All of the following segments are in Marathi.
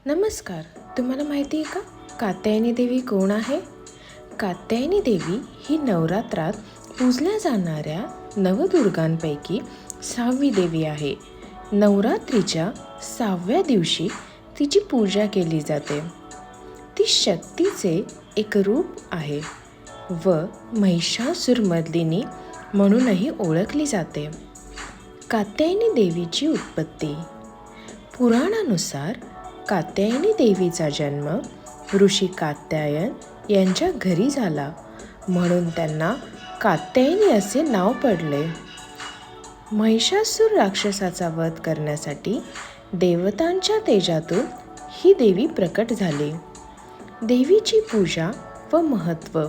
नमस्कार. तुम्हाला माहिती आहे का कात्यायनी देवी कोण आहे? कात्यायनी देवी ही नवरात्रात पूजल्या जाणाऱ्या नवदुर्गांपैकी 6वी देवी आहे. नवरात्रीच्या 6व्या दिवशी तिची पूजा केली जाते. ती शक्तीचे एक रूप आहे व महिषासुरमर्दिनी म्हणूनही ओळखली जाते. कात्यायनी देवीची उत्पत्ती. पुराणानुसार कात्यायनी देवीचा जन्म ऋषी कात्यायन यांच्या घरी झाला, म्हणून त्यांना कात्यायनी असे नाव पडले. महिषासूर राक्षसाचा वध करण्यासाठी देवतांच्या तेजातून ही देवी प्रकट झाली. देवीची पूजा व महत्त्व.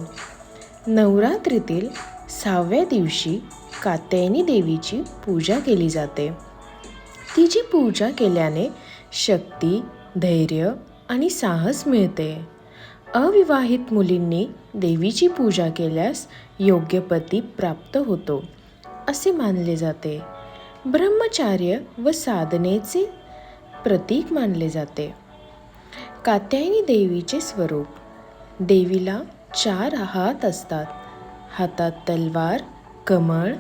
नवरात्रीतील 6व्या दिवशी कात्यायनी देवीची पूजा केली जाते. तिची पूजा केल्याने शक्ती, धैर्य आणि साहस मिळते. अविवाहित मुलींनी देवीची पूजा केल्यास योग्य पती प्राप्त होतो असे मानले जाते. ब्रह्मचर्य व साधनेचे प्रतीक मानले जाते. कात्यायनी देवीचे स्वरूप. देवीला 4 हात असतात. हातात तलवार, कमळ,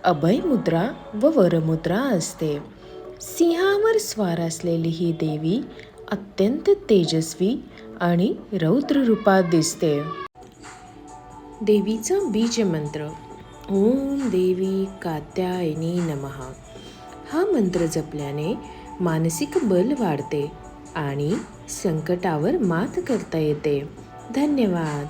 अभयमुद्रा व वरमुद्रा असते. सिंहावर स्वार असलेली ही देवी अत्यंत तेजस्वी आणि रौद्र रूपात दिसते. देवीचा बीजमंत्र. ओम देवी कात्यायनी नमः. हा मंत्र जपल्याने मानसिक बल वाढते आणि संकटावर मात करता येते. धन्यवाद.